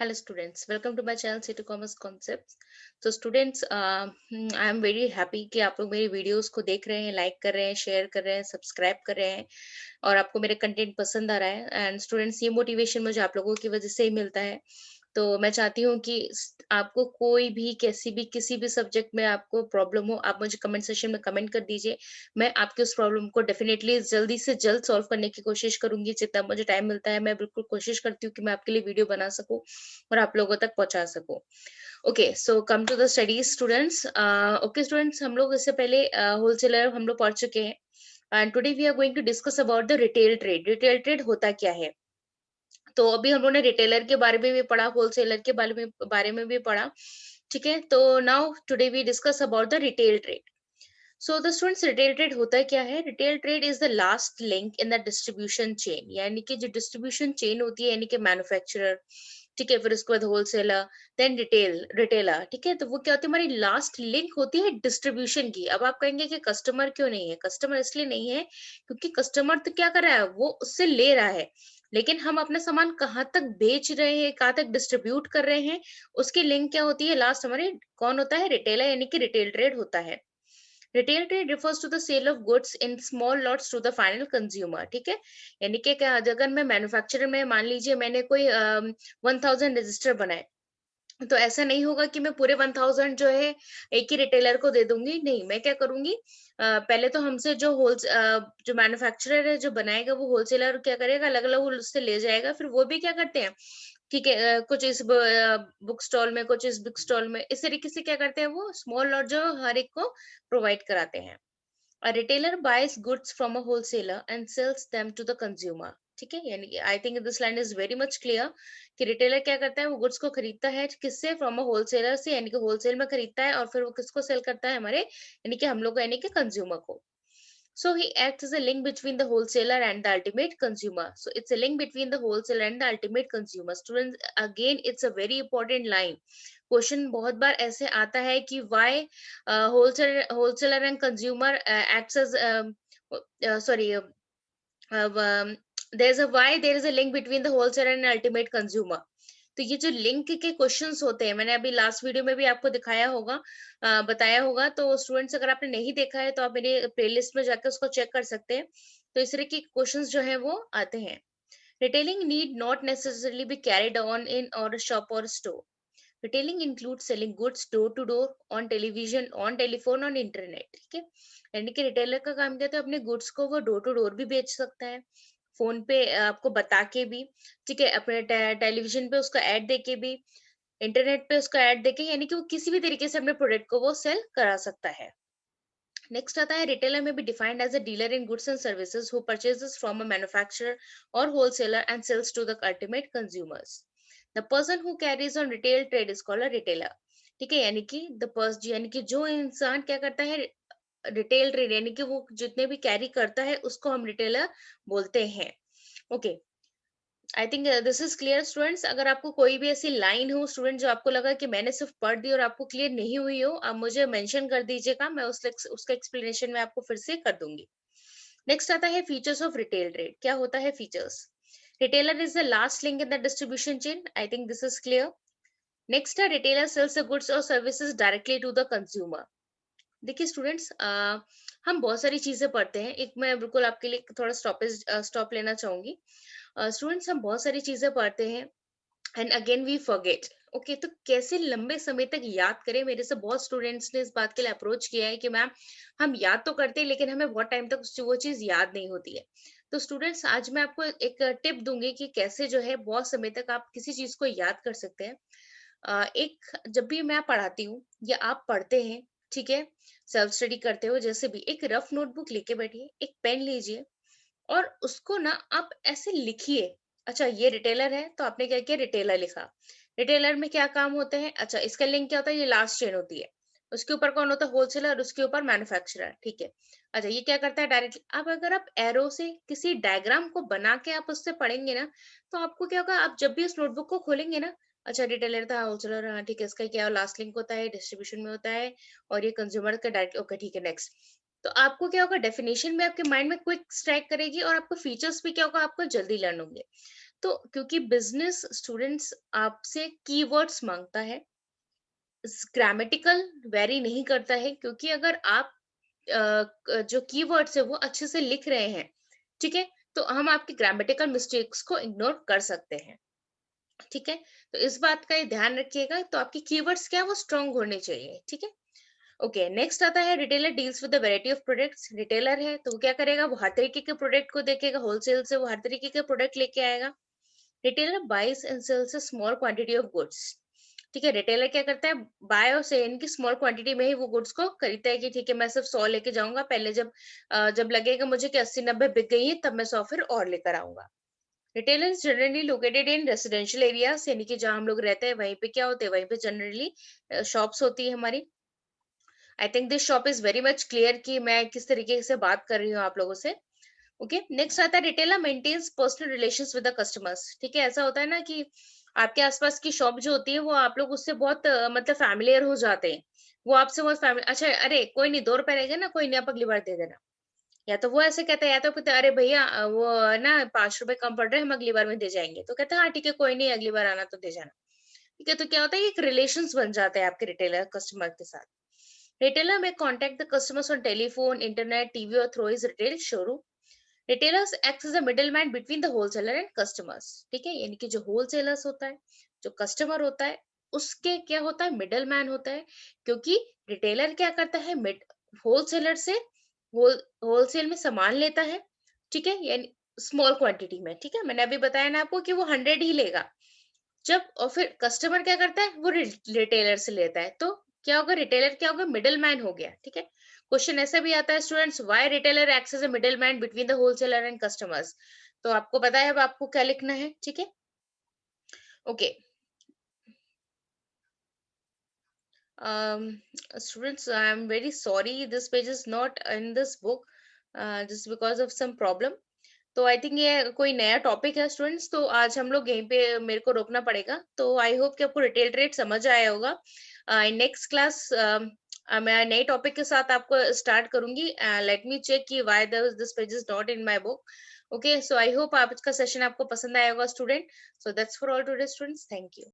Hello students, welcome to my channel City Commerce Concepts. So students, I am very happy कि आप लोग मेरी videos को देख रहे हैं, लाइक कर रहे हैं, शेयर कर रहे हैं, सब्सक्राइब कर रहे हैं और आपको मेरे कंटेंट पसंद आ रहा है। एंड स्टूडेंट्स, ये मोटिवेशन मुझे आप लोगों की वजह से ही मिलता है। तो मैं चाहती हूँ कि आपको कोई भी कैसी भी किसी भी सब्जेक्ट में आपको प्रॉब्लम हो, आप मुझे कमेंट सेक्शन में कमेंट कर दीजिए। मैं आपकी उस प्रॉब्लम को डेफिनेटली जल्दी से जल्द सॉल्व करने की कोशिश करूंगी। जितना मुझे टाइम मिलता है मैं बिल्कुल कोशिश करती हूँ कि मैं आपके लिए वीडियो बना सकूं और आप लोगों तक पहुंचा सकूं। Okay, so come to the studies students. Okay students, हम लोग इससे पहले होलसेलर हम लोग पढ़ चुके हैं and today we are going to discuss about the retail trade. Retail trade होता क्या है? तो अभी हम लोगों ने रिटेलर के बारे में भी पढ़ा, होलसेलर के बारे में भी पढ़ा। ठीक है, तो now today we discuss about the retail trade. So the students, retail trade होता क्या है? Retail trade is the last link in the distribution chain, यानी कि जो डिस्ट्रीब्यूशन चेन होती है, यानी कि मैन्युफैक्चरर, ठीक है, फिर उसके बाद होलसेलर, देन रिटेलर, ठीक है। तो वो क्या होती है? हमारी लास्ट लिंक होती है डिस्ट्रीब्यूशन की। अब आप कहेंगे कि कस्टमर क्यों नहीं है? कस्टमर इसलिए नहीं है क्योंकि कस्टमर तो क्या कर रहा है, वो उससे ले रहा है, लेकिन हम अपना सामान कहाँ तक बेच रहे हैं, कहाँ तक डिस्ट्रीब्यूट कर रहे हैं, उसकी लिंक क्या होती है? लास्ट हमारी कौन होता है? रिटेलर, यानी कि रिटेल ट्रेड होता है। Retail trade refers to the sale of goods in small lots to the final consumer, ठीक है। यानी कि क्या, अगर मैं मैन्युफैक्चरर में मान लीजिए मैंने कोई 1000 रजिस्टर बनाए, तो ऐसा नहीं होगा कि मैं पूरे 1000 जो है एक ही रिटेलर को दे दूंगी। नहीं, मैं क्या करूंगी, पहले तो हमसे जो मैन्युफैक्चरर है जो बनाएगा, वो होलसेलर क्या करेगा, अलग अलग उससे ले जाएगा। फिर वो भी क्या करते हैं, ठीक है, कुछ इस बुक स्टॉल में, कुछ इस बुक स्टॉल में, इस तरीके से क्या करते हैं, वो स्मॉल लॉट जो हर एक को प्रोवाइड कराते हैं। A retailer buys goods from a wholesaler and sells them to the consumer, ठीक है। यानी कि आई think this line is very much clear कि रिटेलर क्या करता है, वो गुड्स को खरीदता है किससे? फ्रॉम अ होलसेलर से, यानी कि होलसेल में खरीदता है और फिर वो किसको सेल करता है? हमारे, यानी कि हम लोग को, यानी कि कंज्यूमर को। So he acts as a link between the wholesaler and the ultimate consumer. So it's a link between the wholesaler and the ultimate consumer. Students, again, it's a very important line. Question बहुत बार ऐसे आता है कि why wholesaler and consumer acts as sorry there's a why there is a link between the wholesaler and ultimate consumer. तो ये जो link के questions होते हैं, मैंने अभी लास्ट वीडियो में भी आपको दिखाया होगा, बताया होगा। तो स्टूडेंट्स, अगर आपने नहीं देखा है तो आप मेरे प्लेलिस्ट में जाकर उसको चेक कर सकते हैं। तो इस तरह के क्वेश्चंस जो है वो आते हैं। Retailing need not necessarily be carried on in or shop or store. Retailing include selling goods door to door, on television, on telephone, on internet, ठीक है। यानी कि रिटेलर का काम क्या है, अपने गुड्स को वो डोर टू डोर भी बेच सकता है, फोन पे आपको बता के भी, ठीक है, अपने टेलीविजन पे उसका ऐड देके भी, इंटरनेट पे उसका ऐड देके, यानी कि वो किसी भी तरीके से अपने प्रोडक्ट को वो सेल करा सकता है। नेक्स्ट आता है, retailer may be defined as a dealer in goods and services who purchases from a manufacturer or wholesaler and sells to the ultimate consumers. The person who carries on retail trade is called a retailer, ठीक है। यानी कि the person, यानी कि जो इंसान क्या करता है, रिटेल ट्रेड, यानी कि वो जितने भी कैरी करता है उसको हम रिटेलर बोलते हैं। Okay, I think this is clear students. अगर आपको कोई भी ऐसी लाइन हो स्टूडेंट जो आपको लगा कि मैंने सिर्फ पढ़ दी और आपको क्लियर नहीं हुई हो, आप मुझे मेंशन कर दीजिएगा, मैं उसका एक्सप्लेनेशन में आपको फिर से कर दूंगी। नेक्स्ट आता है फीचर्स ऑफ रिटेल ट्रेड। क्या होता है features? Retailer is the last link in the distribution chain, I think this is clear. Next है, रिटेलर सेल्स द गुड्स और services directly to the consumer. देखिए स्टूडेंट्स, हम बहुत सारी चीजें पढ़ते हैं। एक मैं बिल्कुल आपके लिए थोड़ा स्टॉप लेना चाहूंगी। स्टूडेंट्स, हम बहुत सारी चीजें पढ़ते हैं and again we forget. Okay, तो कैसे लंबे समय तक याद करें? मेरे से बहुत स्टूडेंट्स ने इस बात के लिए अप्रोच किया है कि मैम, हम याद तो करते हैं लेकिन हमें बहुत टाइम तक वो चीज याद नहीं होती है। तो स्टूडेंट्स, आज मैं आपको एक टिप दूंगी कि कैसे जो है बहुत समय तक आप किसी चीज को याद कर सकते हैं। एक, जब भी मैं पढ़ाती हूँ या आप पढ़ते हैं, ठीक है, सेल्फ स्टडी करते हो, जैसे भी, एक रफ नोटबुक लेके बैठिए, एक पेन लीजिए और उसको ना आप ऐसे लिखिए। अच्छा, ये रिटेलर है तो आपने क्या किया, रिटेलर लिखा। रिटेलर में क्या काम होते हैं? अच्छा, इसका लिंक क्या होता है? ये लास्ट चेन होती है। उसके ऊपर कौन होता है? होलसेलर, उसके ऊपर मैन्युफैक्चरर, ठीक है। अच्छा, ये क्या करता है? डायरेक्टली। अब अगर आप एरो से किसी डायग्राम को बना के आप उससे पढ़ेंगे ना, तो आपको क्या होगा, आप जब भी उस नोटबुक को खोलेंगे ना, अच्छा, रिटेलर था, होलसेलर, हाँ ठीक है, इसका क्या लास्ट लिंक होता है, डिस्ट्रीब्यूशन में होता है, और ये कंज्यूमर का डायरेक्ट, ओके ठीक है, नेक्स्ट। तो आपको क्या होगा, डेफिनेशन में आपके माइंड में क्विक स्ट्राइक करेगी और आपको फीचर्स भी क्या होगा, आपको जल्दी लर्न होंगे। तो क्योंकि बिजनेस स्टूडेंट्स आपसे कीवर्ड्स मांगता है, ग्रामेटिकल वेरी नहीं करता है, क्योंकि अगर आप जो कीवर्ड्स है वो अच्छे से लिख रहे हैं, ठीक है, तो हम आपकी ग्रामेटिकल मिस्टेक्स को इग्नोर कर सकते हैं, ठीक है। तो इस बात का ये ध्यान रखिएगा, तो आपकी कीवर्ड्स क्या है वो स्ट्रांग होने चाहिए, ठीक है। ओके, नेक्स्ट आता है retailer deals with the variety of products. Retailer है तो वो क्या करेगा, वो हर तरीके के प्रोडक्ट को देखेगा, होलसेल से वो हर तरीके के प्रोडक्ट लेके आएगा। Retailer buys and sells a small quantity of goods, ठीक है। रिटेलर क्या करता है, बाय और सेल की स्मॉल क्वांटिटी में ही वो गुड्स को खरीदता है कि ठीक है मैं सिर्फ 100 लेके जाऊंगा, पहले जब लगेगा मुझे कि 80-90 बिक गई है तब मैं 100 फिर और लेकर आऊंगा। Retailers generally located in residential areas, यानी कि जहाँ हम लोग रहते हैं वहीं पे क्या होते हैं, वहीं पे जनरली शॉप्स होती है हमारी। आई think this shop is very much clear कि मैं किस तरीके से बात कर रही हूँ आप लोगों से। ओके, नेक्स्ट आता है retailer maintains personal relations with the customers, ठीक है। ऐसा होता है ना कि आपके आसपास की शॉप जो होती है वो आप लोग उससे बहुत मतलब फैमिलियर हो जाते हैं, वो आपसे बहुत फैमिली, अच्छा अरे कोई नहीं 2 रुपए रहेगा ना, कोई नहीं आप अगली बार दे देना। या तो वो ऐसे कहते हैं, या तो कहते हैं, अरे भैया वो ना 5 रुपए कम पड़ रहे हैं, हम अगली बार में दे जाएंगे, तो कहते हैं हाँ ठीक है कोई नहीं, अगली बार आना तो दे जाना, ठीक है। तो क्या होता है, एक रिलेशंस बन जाते हैं आपके रिटेलर कस्टमर के साथ। Retailer may contact the customers on telephone, internet, TV or through his retail showroom. Retailers act as a middleman between the wholesaler and customers, ठीक है। यानी कि जो होलसेलर्स होता है, जो कस्टमर होता है, उसके क्या होता है, मिडलमैन होता है। क्योंकि रिटेलर क्या करता है, मिड होलसेलर से होलसेल में सामान लेता है, ठीक है, यानी स्मॉल क्वांटिटी में, ठीक है। मैंने अभी बताया ना आपको कि वो 100 ही लेगा, जब और फिर कस्टमर क्या करता है, वो रिटेलर से लेता है, तो क्या होगा, रिटेलर क्या होगा, मिडल मैन हो गया, ठीक है। क्वेश्चन ऐसा भी आता है students, why retailer acts as a middleman between the wholesaler and customers. तो आपको पता है अब आपको क्या लिखना है, ठीक है। Okay, students, I am very sorry this page is not in this book, just because of some problem. तो आई थिंक ये कोई नया टॉपिक है स्टूडेंट्स, तो आज हम लोग यहीं पे मेरे को रोकना पड़ेगा। तो आई होप कि आपको रिटेल ट्रेड समझ आया होगा। नेक्स्ट क्लास मैं नए टॉपिक के साथ आपको स्टार्ट करूंगी। लेट मी चेक कि why this page is not in my book. Okay, so I hope आज का सेशन आपको पसंद आया होगा student. So that's for all today students, thank you.